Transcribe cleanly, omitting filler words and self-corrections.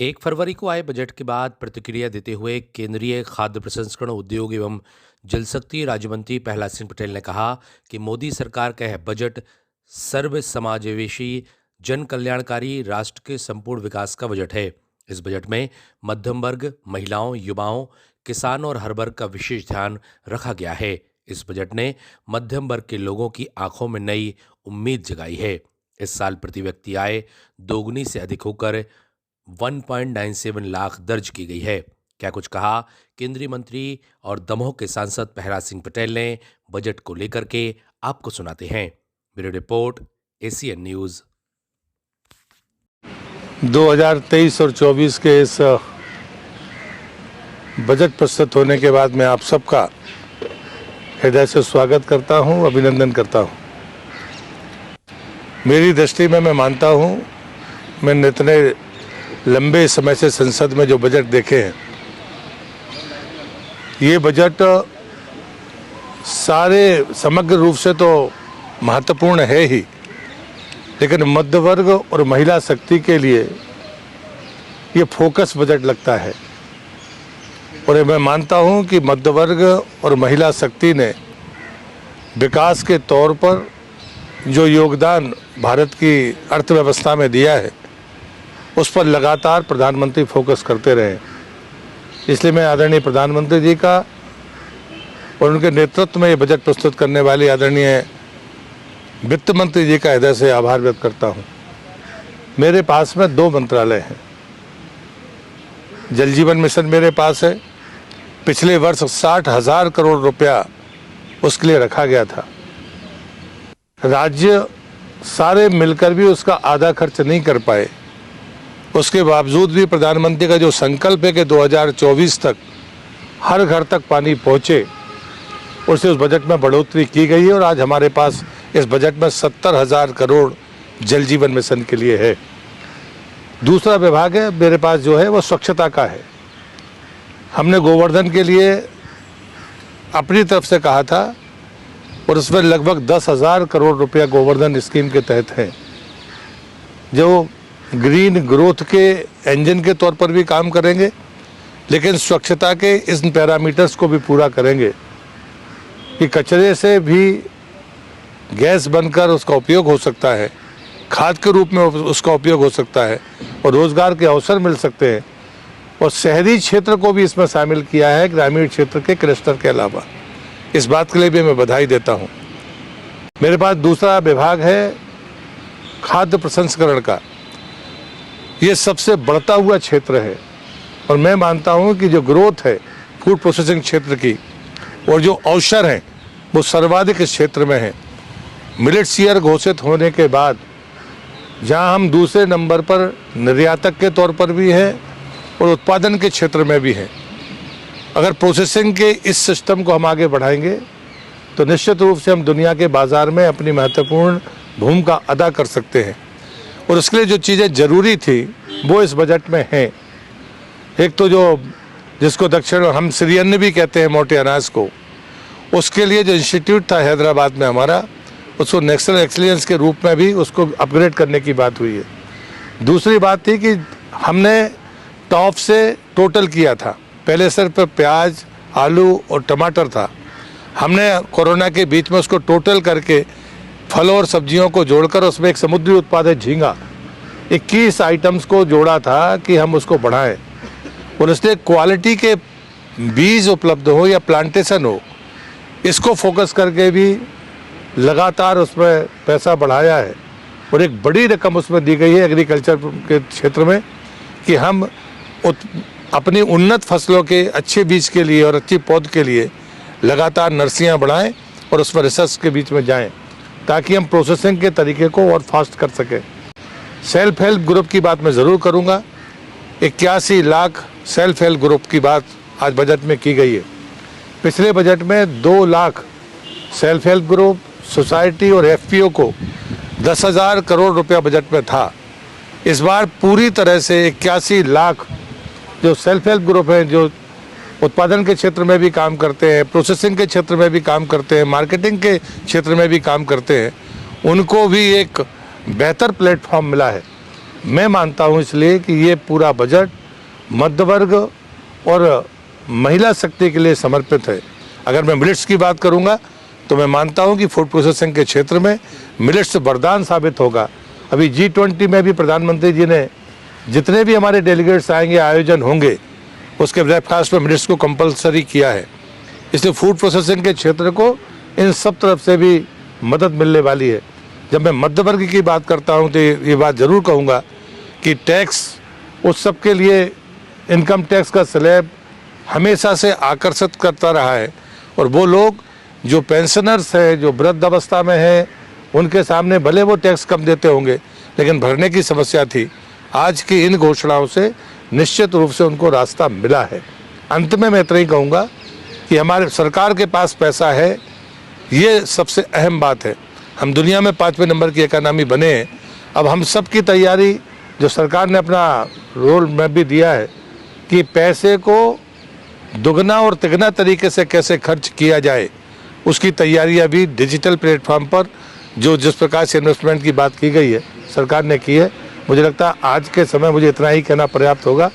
1 फरवरी को आए बजट के बाद प्रतिक्रिया देते हुए केंद्रीय खाद्य प्रसंस्करण उद्योग एवं जल शक्ति राज्य मंत्री प्रहलाद सिंह पटेल ने कहा कि मोदी सरकार का यह बजट सर्व समावेशी जन कल्याणकारी राष्ट्र के संपूर्ण विकास का बजट है। इस बजट में मध्यम वर्ग, महिलाओं, युवाओं, किसान और हर वर्ग का विशेष ध्यान रखा गया है। इस बजट ने मध्यम वर्ग के लोगों की आंखों में नई उम्मीद जगाई है। इस साल प्रति व्यक्ति आय दोगुनी से अधिक होकर 1.97 लाख दर्ज की गई है। क्या कुछ कहा केंद्रीय मंत्री और दमोह के सांसद प्रहलाद सिंह पटेल ने बजट को लेकर के, आपको सुनाते हैं। Bureau report, ACN news. 2023 और 24 के इस बजट प्रस्तुत होने के बाद मैं आप सबका हृदय से स्वागत करता हूं, अभिनंदन करता हूं। मेरी दृष्टि में मैं मानता हूं, मैंने इतने लंबे समय से संसद में जो बजट देखे हैं, ये बजट सारे समग्र रूप से तो महत्वपूर्ण है ही, लेकिन मध्य वर्ग और महिला शक्ति के लिए ये फोकस बजट लगता है। और मैं मानता हूं कि मध्य वर्ग और महिला शक्ति ने विकास के तौर पर जो योगदान भारत की अर्थव्यवस्था में दिया है, उस पर लगातार प्रधानमंत्री फोकस करते रहे। इसलिए मैं आदरणीय प्रधानमंत्री जी का और उनके नेतृत्व में ये बजट प्रस्तुत करने वाले आदरणीय वित्त मंत्री जी का हृदय से आभार व्यक्त करता हूँ। मेरे पास में 2 मंत्रालय हैं। जल जीवन मिशन मेरे पास है। पिछले वर्ष 60,000 करोड़ रुपया उसके लिए रखा गया था। राज्य सारे मिलकर भी उसका आधा खर्च नहीं कर पाए। उसके बावजूद भी प्रधानमंत्री का जो संकल्प है कि 2024 तक हर घर तक पानी पहुंचे, उससे उस बजट में बढ़ोतरी की गई है। और आज हमारे पास इस बजट में 70,000 करोड़ जल जीवन मिशन के लिए है। दूसरा विभाग है मेरे पास जो है वो स्वच्छता का है। हमने गोवर्धन के लिए अपनी तरफ से कहा था और उसमें लगभग 10,000 करोड़ रुपया गोवर्धन स्कीम के तहत है, जो ग्रीन ग्रोथ के इंजन के तौर पर भी काम करेंगे, लेकिन स्वच्छता के इस पैरामीटर्स को भी पूरा करेंगे कि कचरे से भी गैस बनकर उसका उपयोग हो सकता है, खाद के रूप में उसका उपयोग हो सकता है और रोजगार के अवसर मिल सकते हैं। और शहरी क्षेत्र को भी इसमें शामिल किया है, ग्रामीण क्षेत्र के क्लस्टर के अलावा। इस बात के लिए भी मैं बधाई देता हूँ। मेरे पास दूसरा विभाग है खाद्य प्रसंस्करण का। ये सबसे बढ़ता हुआ क्षेत्र है और मैं मानता हूँ कि जो ग्रोथ है फूड प्रोसेसिंग क्षेत्र की और जो अवसर हैं वो सर्वाधिक इस क्षेत्र में है। मिलेट्स ईयर घोषित होने के बाद जहाँ हम दूसरे नंबर पर निर्यातक के तौर पर भी हैं और उत्पादन के क्षेत्र में भी हैं, अगर प्रोसेसिंग के इस सिस्टम को हम आगे बढ़ाएंगे तो निश्चित रूप से हम दुनिया के बाज़ार में अपनी महत्वपूर्ण भूमिका अदा कर सकते हैं। और उसके लिए जो चीज़ें ज़रूरी थी वो इस बजट में हैं। एक तो जो जिसको दक्षिण हम सिरियन भी कहते हैं, मोटे अनाज को, उसके लिए जो इंस्टीट्यूट था हैदराबाद में हमारा, उसको नेशनल एक्सीलेंस के रूप में भी उसको अपग्रेड करने की बात हुई है। दूसरी बात थी कि हमने टॉप से टोटल किया था। पहले सिर्फ प्याज, आलू और टमाटर था। हमने कोरोना के बीच में उसको टोटल करके फलों और सब्जियों को जोड़कर उसमें एक समुद्री उत्पाद है झींगा, 21 आइटम्स को जोड़ा था कि हम उसको बढ़ाएं। और इसलिए क्वालिटी के बीज उपलब्ध हो या प्लांटेशन हो, इसको फोकस करके भी लगातार उसमें पैसा बढ़ाया है। और एक बड़ी रकम उसमें दी गई है एग्रीकल्चर के क्षेत्र में कि हम अपनी उन्नत फसलों के अच्छे बीज के लिए और अच्छी पौध के लिए लगातार नर्सरियाँ बढ़ाएं और उसमें रिसर्च के बीच में जाएं, ताकि हम प्रोसेसिंग के तरीके को और फास्ट कर सकें। सेल्फ हेल्प ग्रुप की बात मैं ज़रूर करूँगा। 81 लाख सेल्फ हेल्प ग्रुप की बात आज बजट में की गई है। पिछले बजट में 2 lakh self help group, society और एफपीओ को 10,000 करोड़ रुपया बजट में था। इस बार पूरी तरह से 81 लाख जो सेल्फ हेल्प ग्रुप हैं, जो उत्पादन के क्षेत्र में भी काम करते हैं, प्रोसेसिंग के क्षेत्र में भी काम करते हैं, मार्केटिंग के क्षेत्र में भी काम करते हैं, उनको भी एक बेहतर प्लेटफॉर्म मिला है। मैं मानता हूं इसलिए कि ये पूरा बजट मध्य वर्ग और महिला शक्ति के लिए समर्पित है। अगर मैं मिलेट्स की बात करूंगा तो मैं मानता हूं कि फूड प्रोसेसिंग के क्षेत्र में मिलेट्स वरदान साबित होगा। अभी G20 में भी प्रधानमंत्री जी ने जितने भी हमारे डेलीगेट्स आएंगे, आयोजन होंगे, उसके ब्रेकफास्ट में मिलेट्स को कंपलसरी किया है। इसलिए फूड प्रोसेसिंग के क्षेत्र को इन सब तरफ से भी मदद मिलने वाली है। जब मैं मध्य वर्ग की बात करता हूं तो ये बात ज़रूर कहूँगा कि टैक्स उस सब के लिए इनकम टैक्स का स्लैब हमेशा से आकर्षित करता रहा है, और वो लोग जो पेंशनर्स हैं, जो वृद्ध अवस्था में हैं, उनके सामने भले वो टैक्स कम देते होंगे लेकिन भरने की समस्या थी। आज की इन घोषणाओं से निश्चित रूप से उनको रास्ता मिला है। अंत में मैं इतना ही कहूँगा कि हमारे सरकार के पास पैसा है, ये सबसे अहम बात है। हम दुनिया में 5वें नंबर की इकोनॉमी बने हैं। अब हम सब की तैयारी, जो सरकार ने अपना रोल मैप भी दिया है कि पैसे को दुगना और तिगना तरीके से कैसे खर्च किया जाए, उसकी तैयारियां भी डिजिटल प्लेटफॉर्म पर जो जिस प्रकार से इन्वेस्टमेंट की बात की गई है सरकार ने की है। मुझे लगता है आज के समय मुझे इतना ही कहना पर्याप्त होगा।